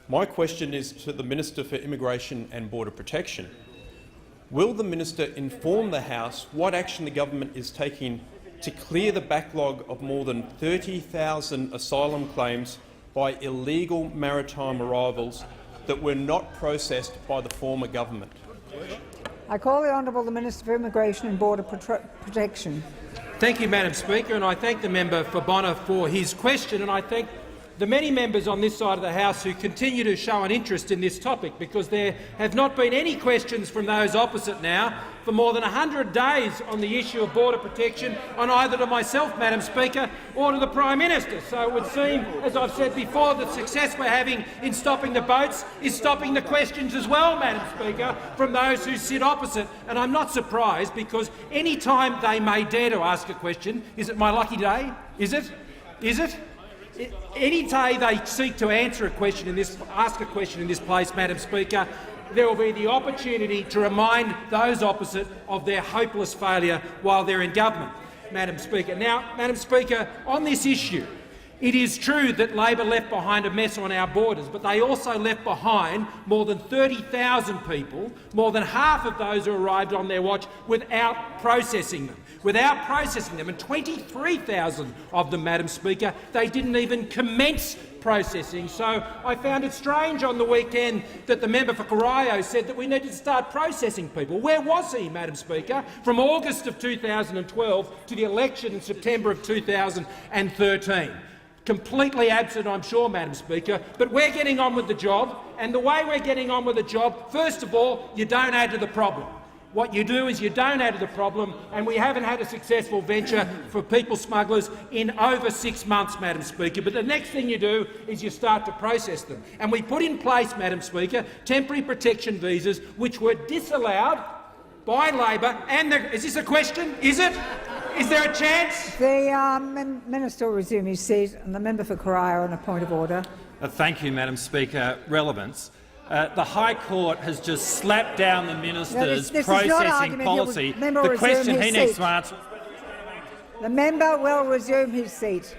My question is to the Minister for Immigration and Border Protection. Will the minister inform the House what action the government is taking to clear the backlog of more than 30,000 asylum claims by illegal maritime arrivals that were not processed by the former government? I call the Honourable the Minister for Immigration and Border Protection. Thank you, Madam Speaker, and I thank the member for Bonner for his question, and I thank the many members on this side of the House who continue to show an interest in this topic, because there have not been any questions from those opposite now for more than 100 days on the issue of border protection, on either to myself, Madam Speaker, or to the Prime Minister. So it would seem, as I've said before, the success we're having in stopping the boats is stopping the questions as well, Madam Speaker, from those who sit opposite. And I'm not surprised, because any time they may dare to ask a question, is it my lucky day? Is it? Is it? Any day they seek to ask a question in this place, Madam Speaker, there will be the opportunity to remind those opposite of their hopeless failure while they're in government, Madam Speaker. Now, Madam Speaker, on this issue, it is true that Labor left behind a mess on our borders, but they also left behind more than 30,000 people, more than half of those who arrived on their watch, without processing them. And 23,000 of them, Madam Speaker, they didn't even commence processing. So I found it strange on the weekend that the member for Corio said that we needed to start processing people. Where was he, Madam Speaker, from August of 2012 to the election in September of 2013? Completely absent, I'm sure, Madam Speaker, but we're getting on with the job, and the way we're getting on with the job, first of all, you don't add to the problem. What you do is you don't add to the problem, and we haven't had a successful venture for people smugglers in over 6 months, Madam Speaker. But the next thing you do is you start to process them. And we put in place, Madam Speaker, temporary protection visas which were disallowed by Labor. And is this a question? Is it? Is there a chance? The Minister will resume his seat, and the member for Corio on a point of order. Thank you, Madam Speaker. Relevance. The High Court has just slapped down the minister's processing policy. The question he needs to answer. The member will resume his seat.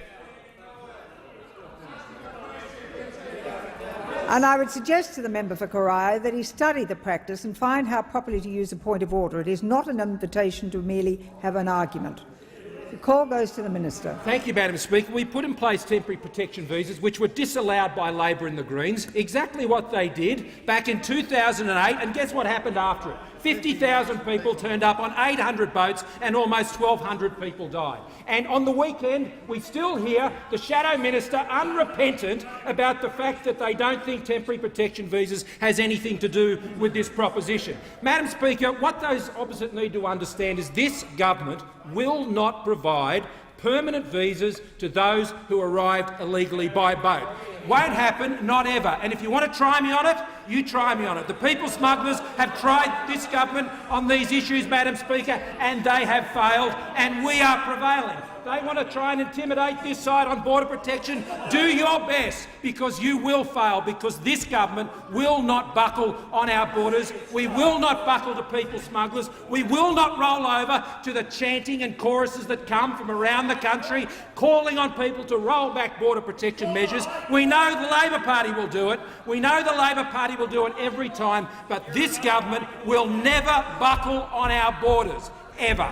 And I would suggest to the member for Corio that he study the practice and find how properly to use a point of order. It is not an invitation to merely have an argument. The call goes to the minister. Thank you, Madam Speaker. We put in place temporary protection visas which were disallowed by Labor and the Greens, exactly what they did back in 2008, and guess what happened after it? 50,000 people turned up on 800 boats and almost 1,200 people died. And on the weekend we still hear the Shadow Minister unrepentant about the fact that they don't think temporary protection visas has anything to do with this proposition. Madam Speaker, what those opposite need to understand is this government will not provide permanent visas to those who arrived illegally by boat. Won't happen, not ever. And if you want to try me on it, you try me on it. The people smugglers have tried this government on these issues, Madam Speaker, and they have failed, and we are prevailing. They want to try and intimidate this side on border protection. Do your best, because you will fail, because this government will not buckle on our borders. We will not buckle to people smugglers. We will not roll over to the chanting and choruses that come from around the country calling on people to roll back border protection measures. We know the Labor Party will do it. We know the Labor Party will do it every time, but this government will never buckle on our borders, ever.